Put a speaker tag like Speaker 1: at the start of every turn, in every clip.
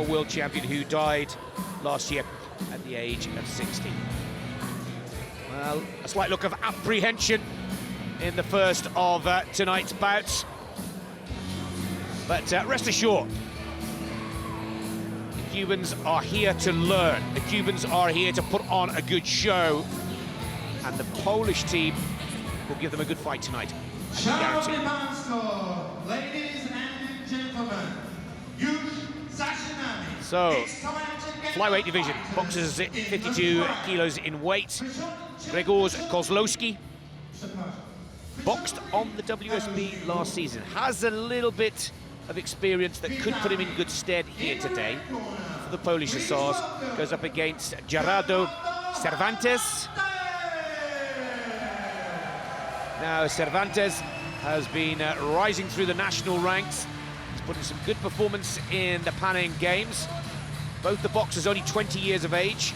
Speaker 1: world champion who died last year at the age of 60. Well, a slight look of apprehension in the first of tonight's bouts. But rest assured, the Cubans are here to learn. The Cubans are here to put on a good show. And the Polish team will give them a good fight tonight.
Speaker 2: Szanowni Państwo, ladies and gentlemen, już zaczynamy.
Speaker 1: So, flyweight division, boxers at 52 kilos in weight. Grzegorz Kozlowski boxed on the WSB last season, has a little bit of experience that could put him in good stead here today. For the Polish Hussars, goes up against Gerardo Cervantes. Now, Cervantes has been rising through the national ranks. He's put in some good performance in the Pan Am Games. Both the boxers only 20 years of age.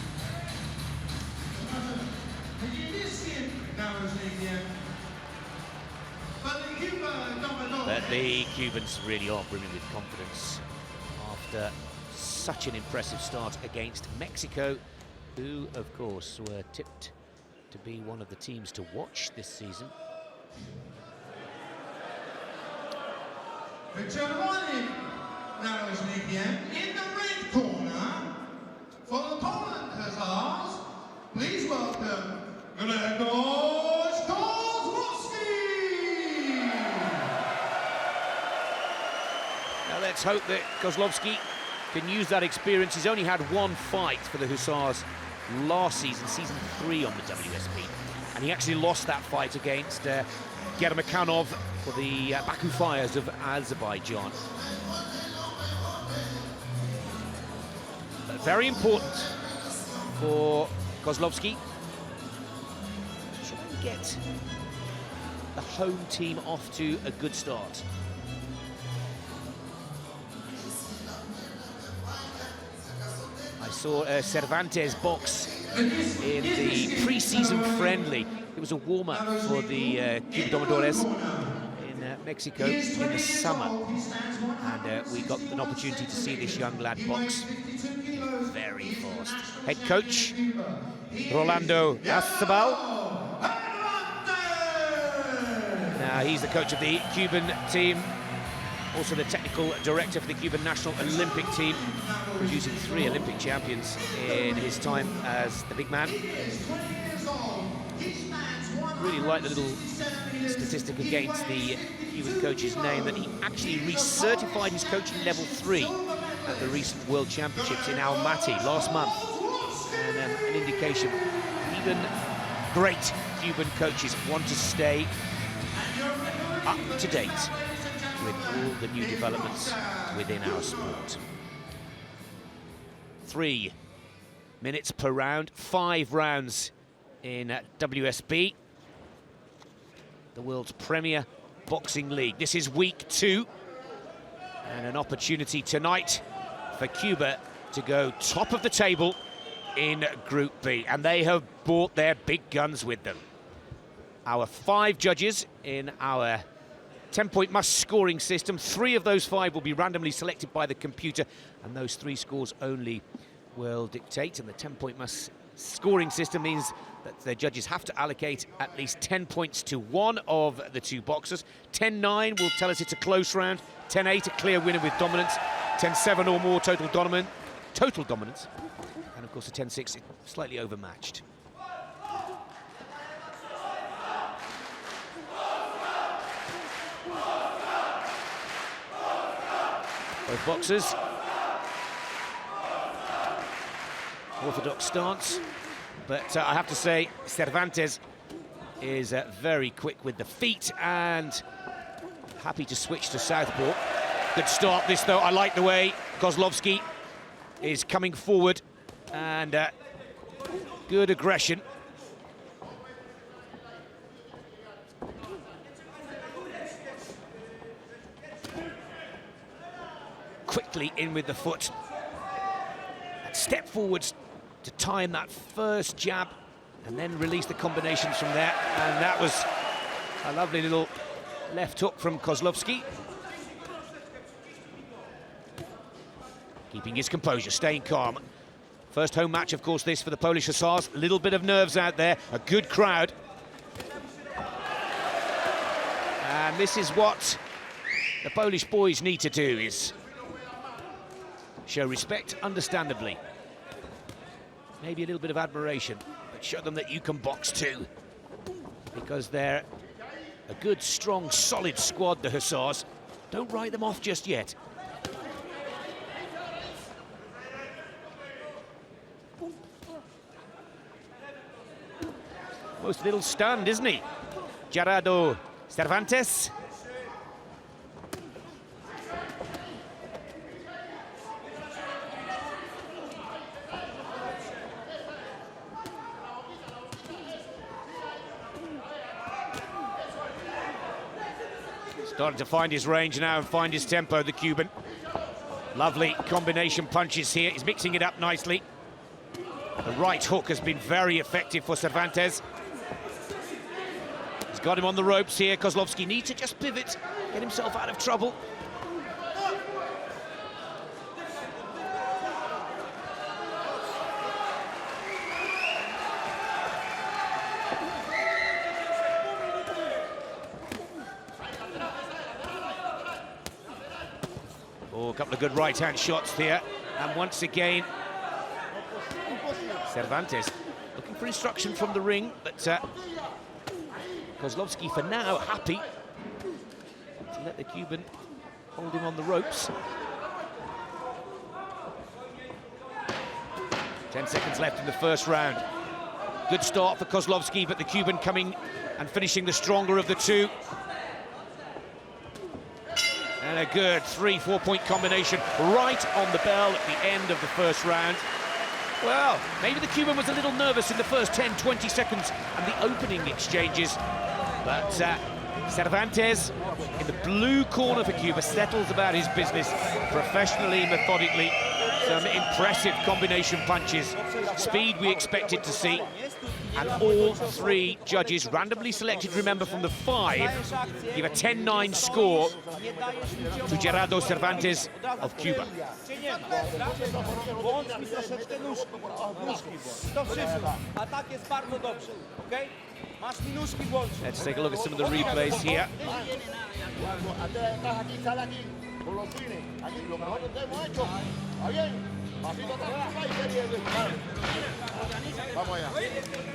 Speaker 1: But the Cubans really are brimming with confidence after such an impressive start against Mexico, who, of course, were tipped to be one of the teams to watch this season.
Speaker 2: In the red corner, for the Poland Hussars, please welcome Grzegorz Kozlowski.
Speaker 1: Now let's hope that Kozlowski can use that experience. He's only had one fight for the Hussars last season, season 3 on the WSB, and he actually lost that fight against Gerardo for the Baku Fires of Azerbaijan. But very important for Kozlowski to try and get the home team off to a good start. I saw Cervantes box in the pre-season friendly. It was a warm-up for the Cuba Domadores in Mexico in the summer. And we got an opportunity to see this young lad box very fast. Head coach, Rolando Acebal. Now, he's the coach of the Cuban team, also the technical director for the Cuban national Olympic team, producing 3 Olympic champions in his time as the big man. Really like the little statistic against the Cuban coach's name, that he actually recertified his coaching level 3 at the recent World Championships in Almaty last month. And an indication, even great Cuban coaches want to stay up to date with all the new developments within our sport. 3 minutes per round, 5 rounds in WSB, the world's premier boxing league. This is week 2, and an opportunity tonight for Cuba to go top of the table in Group B, and they have brought their big guns with them. Our 5 judges in our 10-point must scoring system. 3 of those 5 will be randomly selected by the computer, and those 3 scores only will dictate. And the 10-point must scoring system means that the judges have to allocate at least 10 points to one of the 2 boxers. 10-9 will tell us it's a close round. 10-8 a clear winner with dominance. 10-7 or more total dominance. And of course a 10-6 slightly overmatched. Both boxers. Orthodox stance. But I have to say, Cervantes is very quick with the feet and happy to switch to southpaw. Good start this, though. I like the way Kozlowski is coming forward, and good aggression. Quickly in with the foot. Step forwards to time that first jab, and then release the combinations from there. And that was a lovely little left hook from Kozlowski. Keeping his composure, staying calm. First home match, of course, this for the Polish Hussars. A little bit of nerves out there, a good crowd. And this is what the Polish boys need to do, is show respect, understandably. Maybe a little bit of admiration, but show them that you can box too. Because they're a good, strong, solid squad, the Hussars. Don't write them off just yet. Most a little stunned, isn't he? Gerardo Cervantes. Starting to find his range now and find his tempo, the Cuban. Lovely combination punches here. He's mixing it up nicely. The right hook has been very effective for Cervantes. He's got him on the ropes here. Kozlowski needs to just pivot, get himself out of trouble. Oh, a couple of good right-hand shots there. And once again, Cervantes looking for instruction from the ring, but Kozlowski, for now, happy to let the Cuban hold him on the ropes. 10 seconds left in the first round. Good start for Kozlowski, but the Cuban coming and finishing the stronger of the two. And a good 3-4 point combination right on the bell at the end of the first round. Well, maybe the Cuban was a little nervous in the first 10-20 seconds and the opening exchanges. But Cervantes, in the blue corner for Cuba, settles about his business professionally, methodically. Some impressive combination punches. Speed we expected to see. And all three judges, randomly selected, remember, from the 5, give a 10-9 score to Gerardo Cervantes of Cuba. Let's take a look at some of the replays here.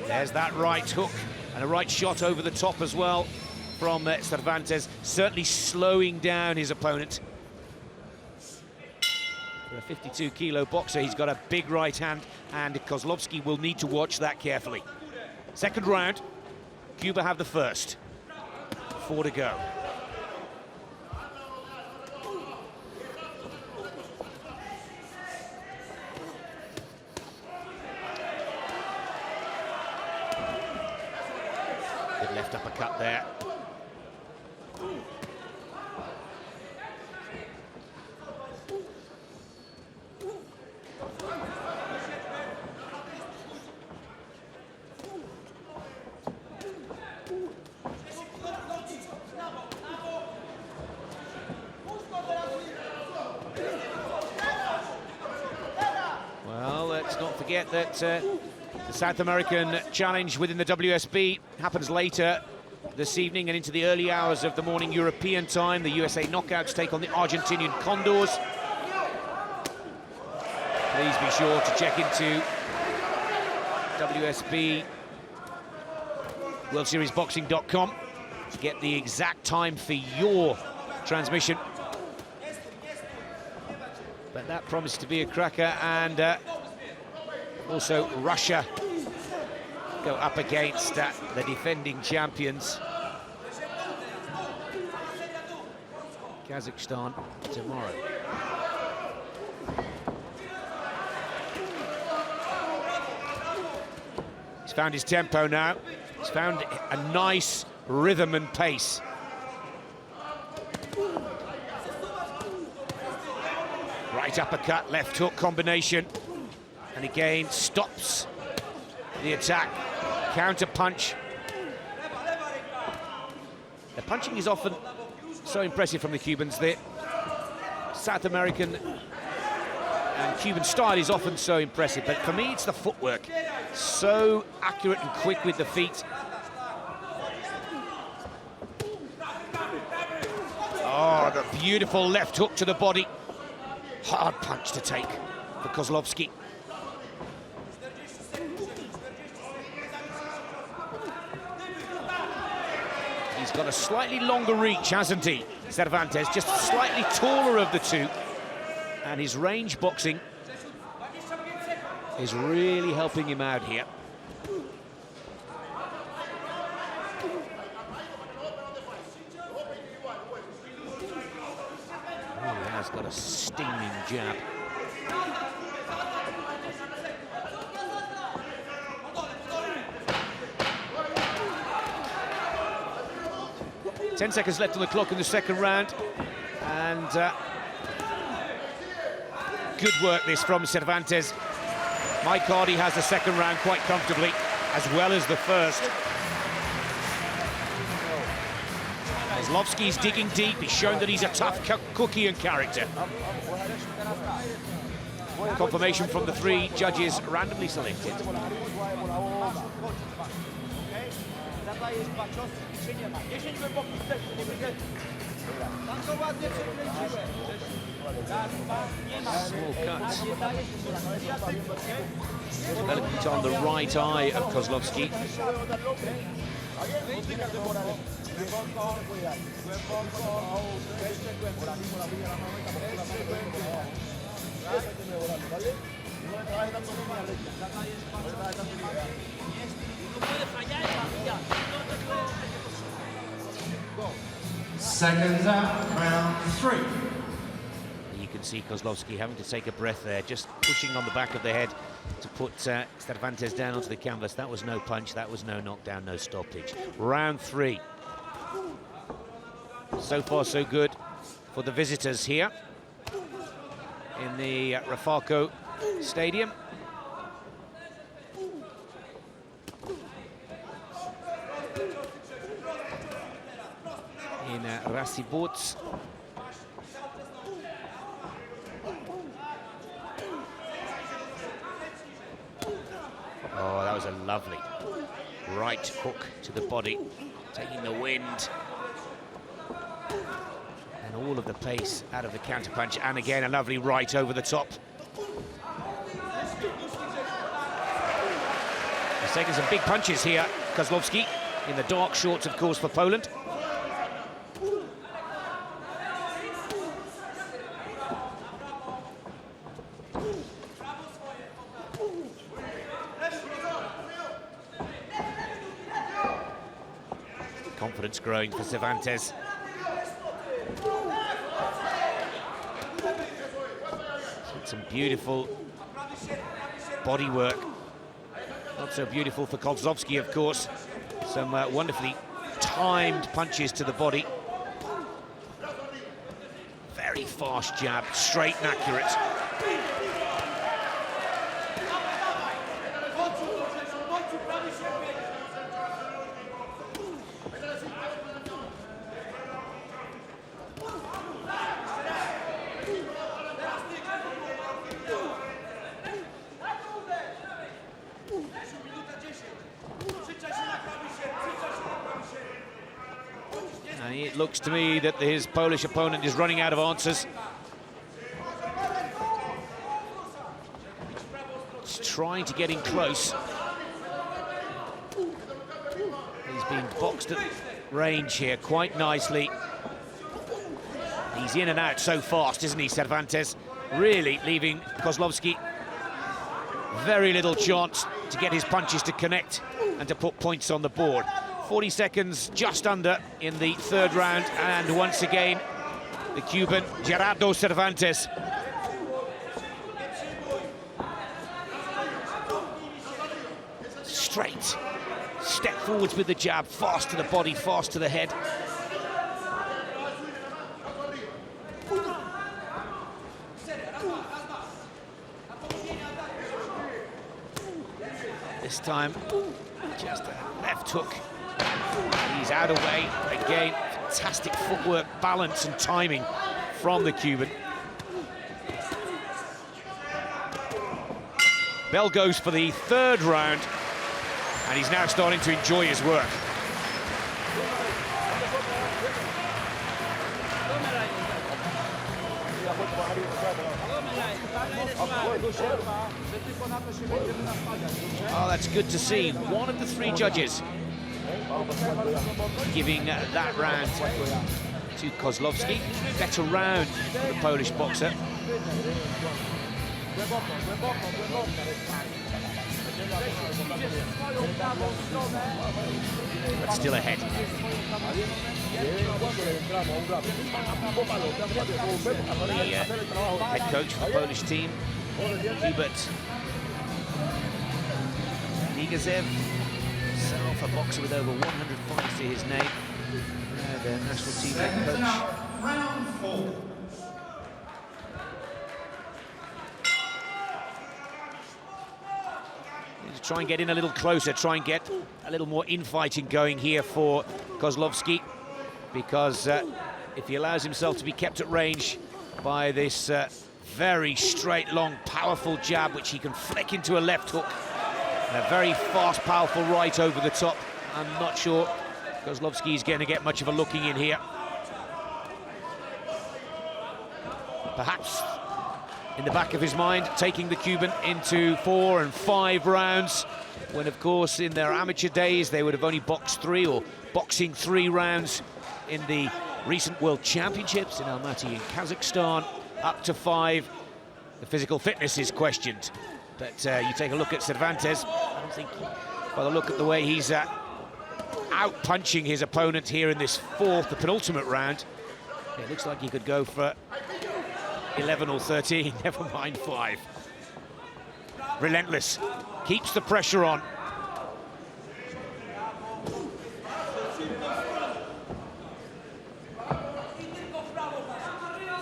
Speaker 1: There's that right hook and a right shot over the top as well from Cervantes, certainly slowing down his opponent. For a 52-kilo boxer, he's got a big right hand, and Kozlowski will need to watch that carefully. Second round, Cuba have the first. 4 to go. Good left uppercut there. Well, let's not forget that the South American challenge within the WSB happens later this evening and into the early hours of the morning European time. The USA Knockouts take on the Argentinian Condors. Please be sure to check into WSB World Series Boxing.com to get the exact time for your transmission. But that promised to be a cracker, and also Russia go up against the defending champions. Kazakhstan tomorrow. He's found his tempo now. He's found a nice rhythm and pace. Right uppercut, left hook combination. And again, stops the attack. Counter punch. The punching is often so impressive from the Cubans. The South American And Cuban style is often so impressive, but for me it's the footwork. So accurate and quick with the feet. Oh, the beautiful left hook to the body. Hard punch to take for Kozlowski. He's got a slightly longer reach, hasn't he, Cervantes? Just slightly taller of the two. And his range boxing is really helping him out here. Oh, he has got a stinging jab. Ten seconds left on the clock in the second round, and good work this from Cervantes. My card, he has the second round quite comfortably, as well as the first. Kozlowski's digging deep. He's shown that he's a tough cookie and character. Confirmation from the three judges randomly selected. Small cuts. Development on the right eye of Kozlowski.
Speaker 2: Seconds out, round 3.
Speaker 1: You can see Kozlowski having to take a breath there, just pushing on the back of the head to put Cervantes down onto the canvas. That was no punch, that was no knockdown, no stoppage. Round 3. So far, so good for the visitors here in the Rafalco Stadium. In Rasiboc. Oh, that was a lovely right hook to the body, taking the wind and all of the pace out of the counterpunch, and again a lovely right over the top. He's taking some big punches here, Kozlowski, in the dark shorts, of course, for Poland. Confidence growing for Cervantes. Some beautiful body work. Not so beautiful for Kozlowski, of course. Some wonderfully timed punches to the body. Very fast jab, straight and accurate. And it looks to me that his Polish opponent is running out of answers. He's trying to get in close. He's been boxed at range here quite nicely. He's in and out so fast, isn't he, Cervantes? Really leaving Kozlowski very little chance to get his punches to connect and to put points on the board. 40 seconds just under in the third round, and once again the Cuban Gerardo Cervantes. Straight, step forwards with the jab, fast to the body, fast to the head. This time, just a left hook. He's out of way. Again, fantastic footwork, balance and timing from the Cuban. Bell goes for the third round, and he's now starting to enjoy his work. Oh, that's good to see. One of the three judges giving that round to Kozlowski. Better round for the Polish boxer. But still ahead. The head coach for the Polish team, Cuba, himself a boxer with over 100 fights to his name. The national team head coach.
Speaker 2: Round 4.
Speaker 1: To try and get in a little closer, try and get a little more infighting going here for Kozlowski, because if he allows himself to be kept at range by this very straight, long, powerful jab, which he can flick into a left hook, and a very fast, powerful right over the top, I'm not sure Kozlowski is going to get much of a looking in here. Perhaps in the back of his mind, taking the Cuban into 4 and 5 rounds, when of course in their amateur days they would have only boxed 3 or boxing 3 rounds in the recent World Championships in Almaty in Kazakhstan, up to 5. The physical fitness is questioned, but you take a look at Cervantes, I don't think, by the look at the way he's out-punching his opponent here in this 4th, the penultimate round, it looks like he could go for 11 or 13, never mind 5. Relentless, keeps the pressure on.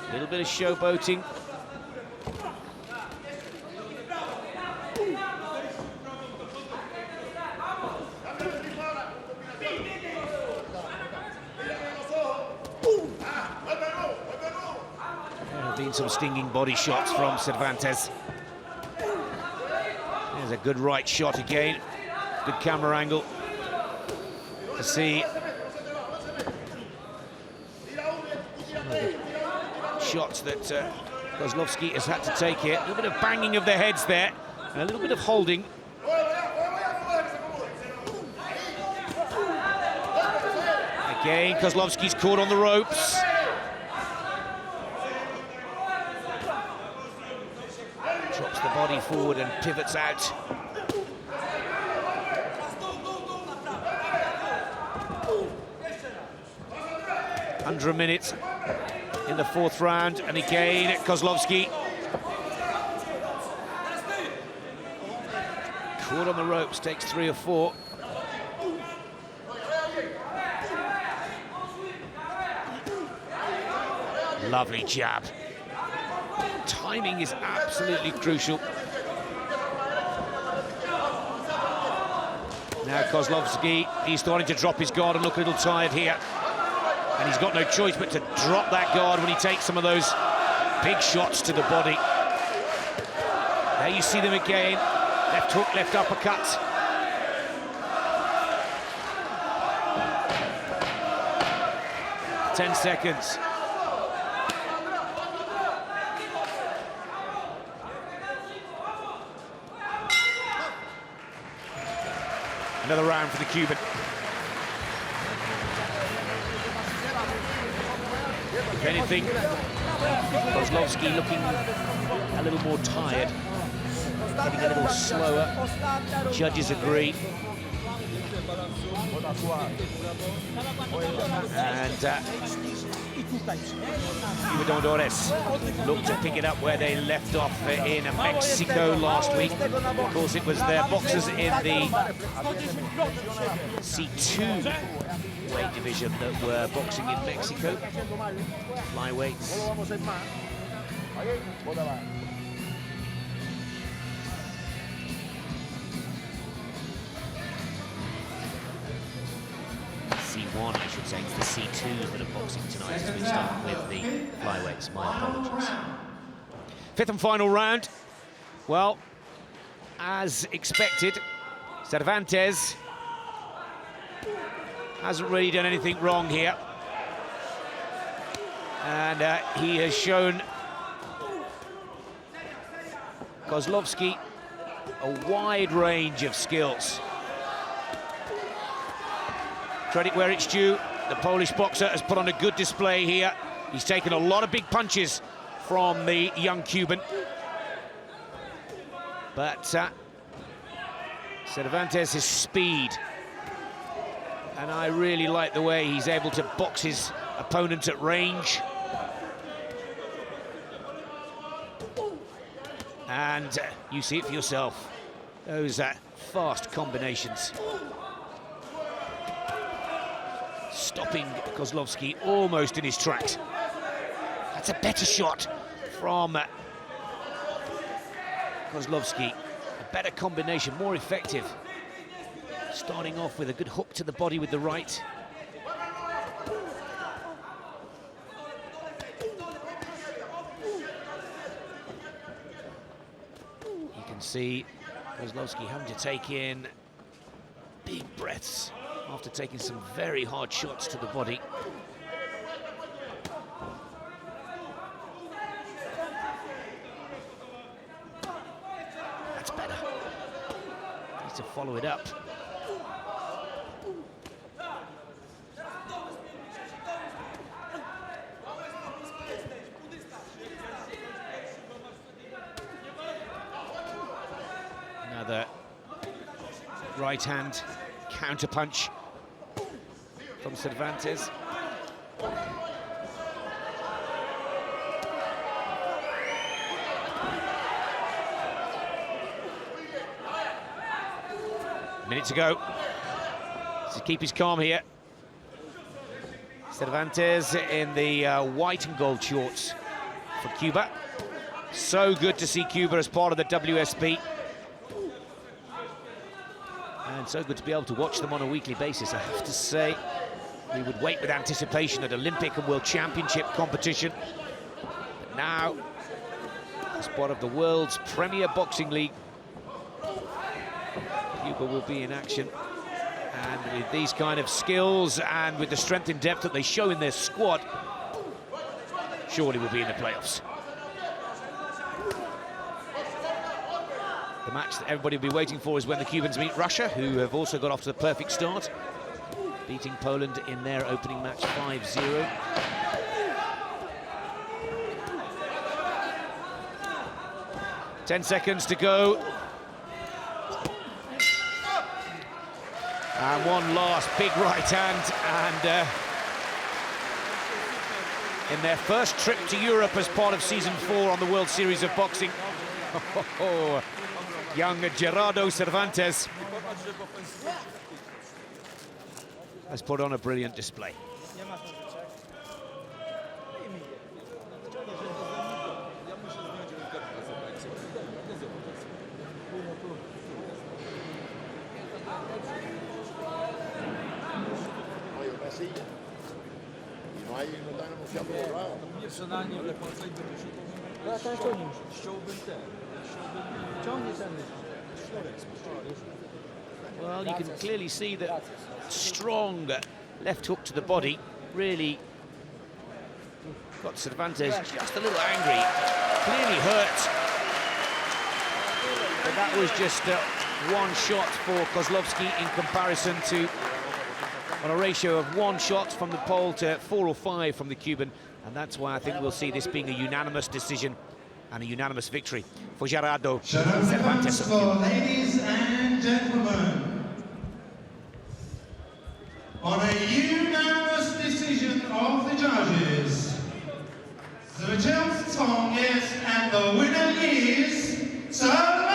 Speaker 1: A little bit of showboating. Been some stinging body shots from Cervantes. There's a good right shot again. Good camera angle to see shots that Kozlowski has had to take here. A little bit of banging of their heads there, and a little bit of holding. Again, Kozlowski's caught on the ropes. Drops the body forward and pivots out. Under a minute in the 4th round, and again Kozlowski caught on the ropes, takes 3 or 4. Lovely jab. Timing is absolutely crucial. Now Kozlowski, he's starting to drop his guard and look a little tired here. And he's got no choice but to drop that guard when he takes some of those big shots to the body. There you see them again. Left hook, left uppercut. Ten seconds. Another round for the Cuban. If anything, Kozlowski looking a little more tired, getting a little slower. Judges agree. And Libertadores look to pick it up where they left off in Mexico last week. Of course, it was their boxers in the C2 weight division that were boxing in Mexico. Flyweights. C1, I should say, it's the C2s that are boxing tonight as we start with the flyweights. My apologies. 5th and final round. Well, as expected, Cervantes hasn't really done anything wrong here. And he has shown Kozlowski a wide range of skills. Credit where it's due, the Polish boxer has put on a good display here. He's taken a lot of big punches from the young Cuban. But Cervantes' speed, and I really like the way he's able to box his opponent at range. And you see it for yourself, those fast combinations. Stopping Kozlowski almost in his tracks. That's a better shot from Kozlowski. A better combination, more effective. Starting off with a good hook to the body with the right. You can see Kozlowski having to take in big breaths after taking some very hard shots to the body. That's better. Needs to follow it up. Another right hand counter punch from Cervantes. Minute to go. To keep his calm here. Cervantes in the white and gold shorts for Cuba. So good to see Cuba as part of the WSB. And so good to be able to watch them on a weekly basis, I have to say. We would wait with anticipation at Olympic and World Championship competition. But now, as part of the world's premier boxing league, Cuba will be in action. And with these kind of skills and with the strength and depth that they show in their squad, surely will be in the playoffs. The match that everybody will be waiting for is when the Cubans meet Russia, who have also got off to a perfect start, beating Poland in their opening match 5-0. Ten seconds to go. And one last big right hand, and in their first trip to Europe as part of season 4 on the World Series of Boxing, young Gerardo Cervantes has put on a brilliant display. Well, you can clearly see that strong left hook to the body really got Cervantes just a little angry, clearly hurt. But that was just one shot for Kozlowski in comparison to, on a ratio of 1 shot from the Pole to 4 or 5 from the Cuban, and that's why I think we'll see this being a unanimous decision and a unanimous victory for Gerardo Cervantes.
Speaker 2: Ladies and gentlemen, on a unanimous decision of the judges, the Cervantes, and the winner is Cervantes!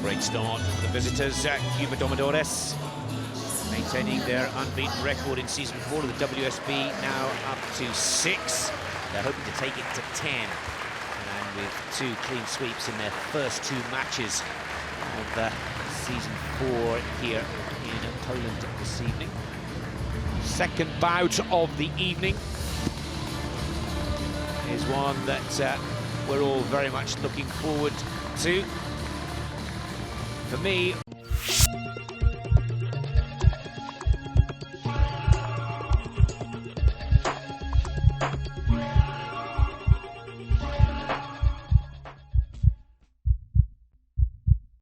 Speaker 1: Great start for the visitors, Cuba Domadores. maintaining their unbeaten record in season 4 of the WSB, now up to 6. They're hoping to take it to 10, and with 2 clean sweeps in their first 2 matches of season 4 here in Poland this evening. Second bout of the evening is one that we're all very much looking forward to. For me,